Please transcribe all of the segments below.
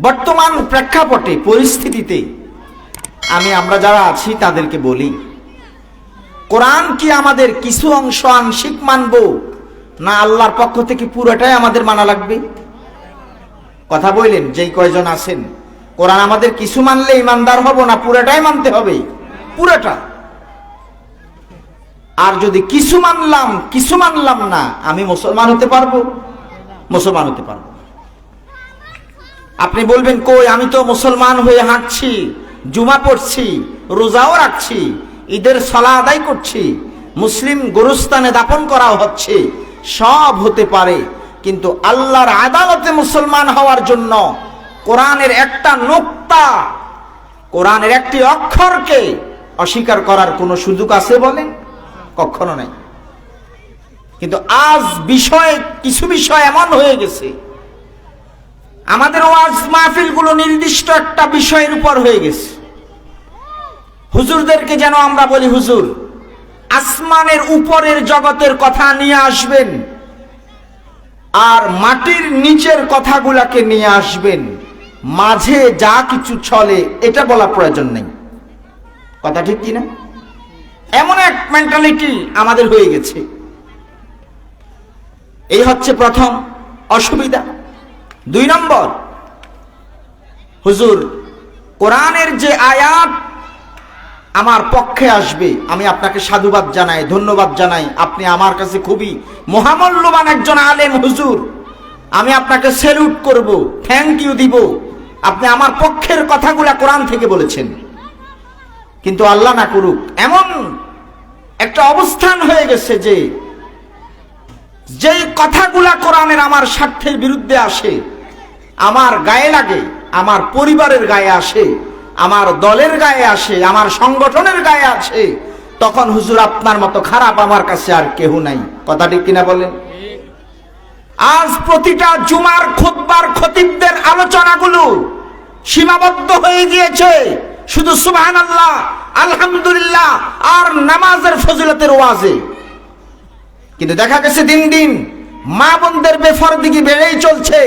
বর্তমান প্রেক্ষাপটে পরিস্থিতিতে আমরা যারা আছি তাদেরকে বলি, কোরআন কি আমাদের কিছু অংশ আংশিক মানবো, না আল্লাহর পক্ষ থেকে পুরোটাই আমাদের মানা লাগবে? কথা বললেন যেই কয়জন আছেন, কোরআন আমাদের কিছু মানলে ইমানদার হব, না পুরোটাই মানতে হবে? পুরোটা। আর যদি কিছু মানলাম না, আমি মুসলমান হতে পারবো? মুসলমান হতে পারবো। আপনি বলবেন, কই আমি তো মুসলমান হয়ে হাঁটছি, জুমা পড়ছি, রোজাও রাখছি, ঈদের সালাত আদায় করছি, মুসলিম গোরস্থানে দাফন করা হচ্ছে, সব হতে পারে, কিন্তু আল্লাহর আদালতে মুসলমান হওয়ার জন্য কোরআনের একটা নুক্তা, কোরআনের একটি অক্ষরকে অস্বীকার করার কোনো সুযোগ আছে বলেন? কখনো নাই। কিন্তু আজ কিছু বিষয় এমন হয়ে গেছে, আমাদের ওয়াজ মাহফিলগুলো নির্দিষ্ট একটা বিষয়ের উপর হয়ে গেছে। হুজুরদেরকে যেন আমরা বলি, হুজুর আসমানের উপরের জগতের কথা নিয়ে আসবেন, আর মাটির নিচের কথাগুলাকে নিয়ে আসবেন, মাঝে যা কিছু চলে এটা বলা প্রয়োজন নেই। কথা ঠিক কিনা? এমন এক মেন্টালিটি আমাদের হয়ে গেছে। এই হচ্ছে প্রথম অসুবিধা। 2 নম্বর, হুজুর কোরআনের যে আয়াত আমার পক্ষে আসবে, আমি আপনাকে সাধুবাদ জানাই, ধন্যবাদ জানাই, আপনি আমার কাছে খুবই মহামূল্যবান একজন আলেম হুজুর, আমি আপনাকে স্যালুট করব, থ্যাংক ইউ দিব, আপনি আমার পক্ষের কথাগুলা কোরআন থেকে বলেছেন। কিন্তু আল্লাহ না করুক, এমন একটা অবস্থান হয়ে গেছে যে যেই কথাগুলা কোরআনের আমার স্বার্থের বিরুদ্ধে আসে, আমার গায়ে লাগে, আমার পরিবারের গায়ে আসে, আমার দলের গায়ে আসে, আমার সংগঠনের গায়ে আসে, তখন হুজুর আপনার মতো খারাপ আমার কাছে আর কেউ নাই। কথা ঠিক কিনা বলেন? আজ প্রতিটা জুমার খুতবার খতিবদের আলোচনাগুলো সীমাবদ্ধ হয়ে গিয়েছে শুধু সুবহানাল্লাহ, আলহামদুলিল্লাহ আর নামাজের ফজিলতের ওয়াজে। কিন্তু দেখা গেছে দিন দিন মা বোনদের বেফরদিগি বেড়েই চলছে,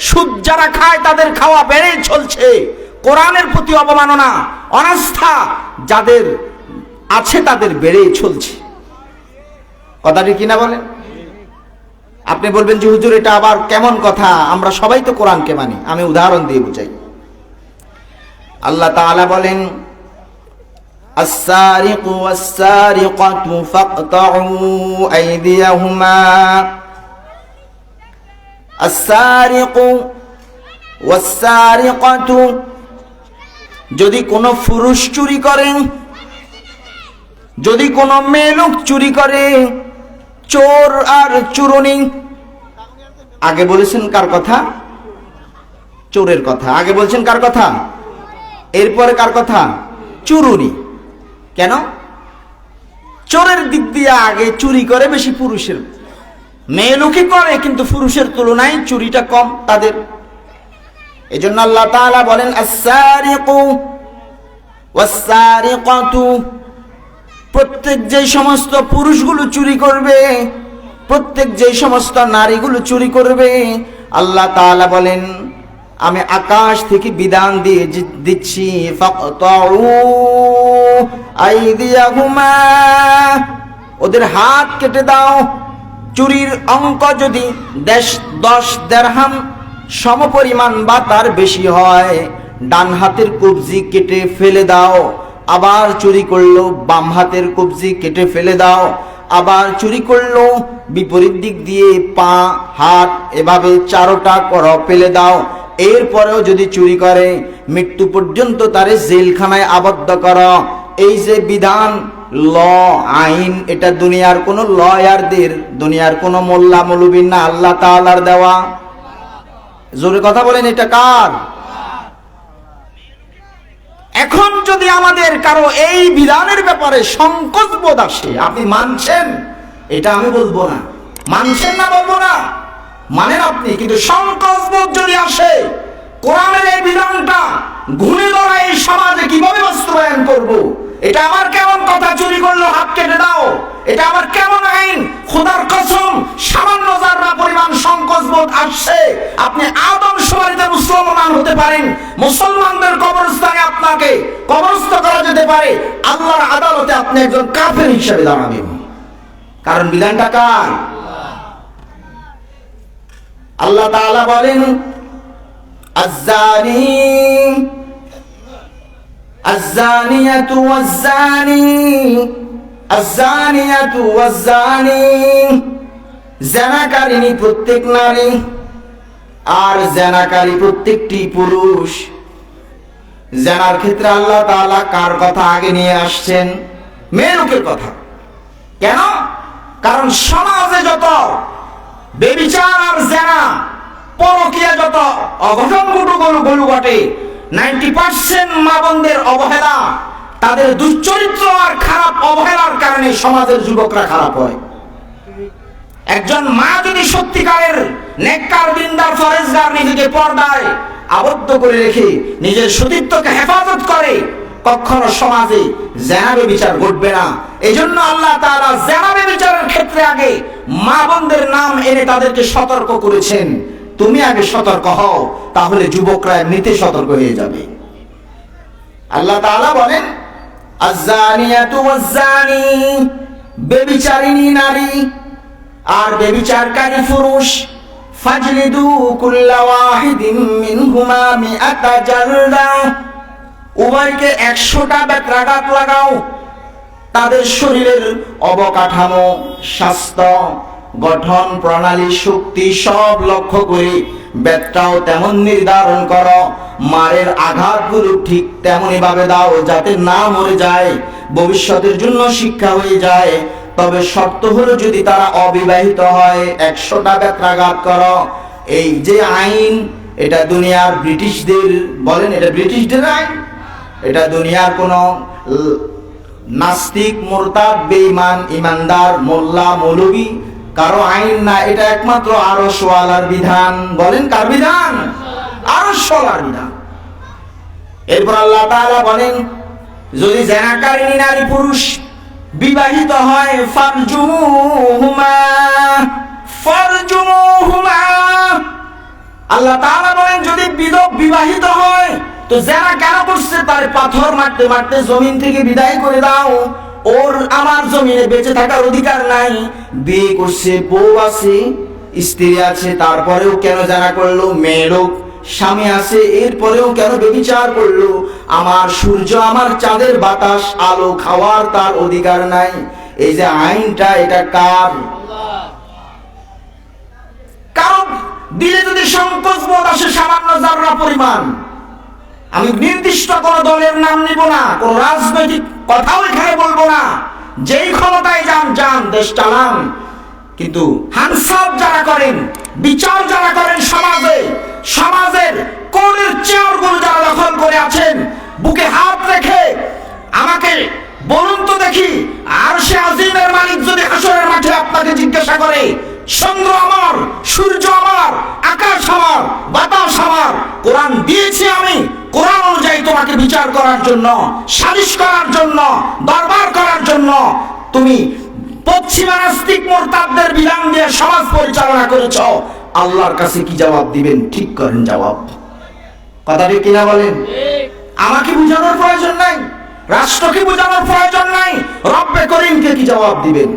সুদ যারা খায় তাদের খাওয়া বেড়েই চলছে, কোরআনের প্রতি অবমাননা, অনাস্থা যাদের আছে তাদের বেড়েই চলছে। কথাটি কিনা বলেন? আপনি বলবেন যে হুজুর এটা আবার কেমন কথা, আমরা সবাই তো কোরআনকে মানি। আমি উদাহরণ দিয়ে বুঝাই। আল্লাহ তাআলা বলেন, السارق والسارقة فاقطعوا أيديهما السارق والسارقة, যদি কোনো পুরুষ চুরি করে, যদি কোনো মেয়ে লোক চুরি করে, চোর আর চুরুনি, আগে বলেছেন কার কথা? চোরের কথা। আগে বলছেন কার কথা? এরপরে কার কথা? চুরুনি। কেন? চোরের দিক দিয়ে আগে চুরি করে বেশি পুরুষের, মেয়ে লোকই করে কিন্তু পুরুষের তুলনায় চুরিটা কম তাদের। এজন্য আল্লাহ তাআলা বলেন, আস-সারিকু ওয়াস-সারিকাতু, প্রত্যেক যে সমস্ত পুরুষগুলো চুরি করবে, প্রত্যেক যে সমস্ত নারীগুলো চুরি করবে, আল্লাহ তাআলা বলেন আমি আকাশ থেকে বিধান দিয়ে দিচ্ছি, ফাকতাউ আইদিয়াহুমা, ওদের হাত কেটে দাও। চুরির অঙ্ক যদি 10 দিরহাম সমপরিমাণ বা তার বেশি হয়, ডান হাতের কবজি কেটে ফেলে দাও। আবার চুরি করলো, বাম হাতের কবজি কেটে ফেলে দাও। আবার চুরি করলো, বিপরীত দিক দিয়ে পা, হাত, এভাবে 4টা করো, ফেলে দাও। এরপরেও যদি চুরি করে, মৃত্যু পর্যন্ত তারে জেলখানায় আবদ্ধ করো। এই যে বিধান, ল, আইন, এটা দুনিয়ার কোন লয়ারদের, দুনিয়ার কোন মোল্লা মৌলবী না, আল্লাহ তাআলার দেওয়া। জোরে কথা বলেন, এটা কার? এখন যদি আমাদের কারো এই বিধানের ব্যাপারে সংকোচ বোধ আসে, আপনি মানছেন, এটা আমি বলবো না, মানছেন না বলবো না, মানেন আপনি, কিন্তু সংকোচ বোধ যদি আসে, কোরআনের এই বিধানটা ঘুরে দাঁড়ায় এই সমাজে কিভাবে বাস্তবায়ন করব, এটা আমার কেমন কথা, চুরি করলো হাত কেটে দাও, এটা আমার কেমন আইন, খোদার কসম সামান্য যারা পরিমাণ সংকোচ বোধ আসছে, আপনি আদম শুমারিতে মুসলমান হতে পারেন জানেন মুসলমানদের কবরস্থানে আপনাকে কবরস্থ করা যেতে পারে, আল্লাহর আদালতে আপনি একজন কাফের হিসেবে দাঁড়াবেন। কারণ বিধানটা কার? আল্লাহ তাআলা বলেন আয-যানিয়াতু ওয়াজ-যানি জানাকারিনী প্রত্যেক নারী আর জানাকারী প্রত্যেকটি পুরুষ। জানার ক্ষেত্রে আল্লাহ তাআলা কার কথা আগে নিয়ে আসছেন? মেয়ে লোকের কথা। কেন? কারণ সমাজে যত বেবিচার আর জানা পরকীয়া যত অঘটন গরু ঘটে, 90% মা বোনদের অবহেলা, তাদের দুশ্চরিত্র আর খারাপ অবহেলার কারণে সমাজের যুবকরা খারাপ হয়। একজন মা যদি সত্যিকারের নেককার দিনদার ফরেজগার নিজেকে পর্দায় আবদ্ধ করে রেখে নিজের সতীত্বকে হেফাজত করে, কখনো সমাজে জিনা ব্যভিচার ঘটবে না। এজন্য আল্লাহ তাআলা জিনা ব্যভিচারের ক্ষেত্রে আগে মা বোনদের নাম এনে তাদেরকে সতর্ক করেছেন। তুমি আগে সতর্ক হও, তাহলে যুবকরা এমনিতে সতর্ক হয়ে যাবে। আল্লাহ তাআলা বলেন আয-যানিয়াতু ওয়াজ-যানি, ব্যভিচারিণী নারী আর ব্যভিচারকারী পুরুষ, ফাজলিদু কুল্লা ওয়াহিদিন মিনহুমা মিআতা জালদা, উভয়কে 100টা বেত্রাঘাত লাগাও। তাদের শরীরের অবকাঠামো, স্বাস্থ্য, গঠন প্রণালী, শক্তি সব লক্ষ্য করে বেতটাও তেমন নির্ধারণ করো, মারের আঘাতগুলো ঠিক তেমনই ভাবে দাও যাতে না মরে যায়, ভবিষ্যতের জন্য শিক্ষা হয়ে যায়। তবে শর্ত হলো যদি তারা অবিবাহিত হয় 100টা বেত্রাঘাত করো। এই যে আইন, এটা দুনিয়ার ব্রিটিশদের, বলেন এটা ব্রিটিশদের আইন, এটা দুনিয়ার কোন নাস্তিক, মুরতাদ, বেঈমান, ইমানদার, মোল্লা, মৌলবী কারো আইন না, এটা একমাত্র আরশওয়ালার বিধান। বলেন কার বিধান? আরশওয়ালার বিধান। এরপর আল্লাহ তাআলা বলেন যদি জিনাকারিনী নারী পুরুষ বিবাহিত হয় ফারজুমুহুমা, আল্লাহ তাআলা বলেন যদি বিবাহিত হয় তো জিনা কেন করছে তার পাথর মারতে মারতে জমিন থেকে বিদায় করে দাও। ওর আমার জমিনে বেঁচে থাকার অধিকার নাই। বিয়ে করছে, বউ আছে, স্ত্রী আছে, তারপরেও কেন জিনা করলো? মেয়ে লোক, স্বামী আছে, এরপরেও কেন ব্যভিচার করলো? আমার সূর্য, আমার চাঁদের বাতাস, আলো খাওয়ার তার অধিকার নাই। এই যে আইনটা, এটা কার? কারণ দিলে যদি সংকোচ বোধ আসে সামান্য যাররা পরিমাণ, আমি নির্দিষ্ট কোন দলের নাম নিব না, কোন রাজনৈতিক কথাও এখানে বলবো না, যেই ক্ষমতায় যান দেশ চালান, কিন্তু হানসাব যারা করেন, বিচার যারা করেন সমাজের কোণের চেয়ারগুলো যারা দখল করে আছেন, বুকে হাত রেখে আমাকে বলুন তো দেখি, আরশে আজিমের মালিক যদি হাসরের মাঠে আপনাকে জিজ্ঞাসা করে চন্দ্র আমার, সূর্য আমার, আকাশ আমার, বাতাস আমার, কোরআন দিয়েছি আমি, কোরআন অনুযায়ী তোমাকে বিচার করার জন্য, সালিশ করার জন্য, দরবার করার জন্য, তুমি পশ্চিমা নাস্তিক মুরতাদদের বিধান দিয়ে সমাজ পরিচালনা করেছ, আল্লাহর কাছে কি জবাব দিবেন? ঠিক করেন জবাব। কথাটি কিনা বলেন? আমাকে বুঝানোর প্রয়োজন নাই, রাষ্ট্রকে বুঝানোর প্রয়োজন নাই, রব্বে করিমকে কি জবাব দিবেন?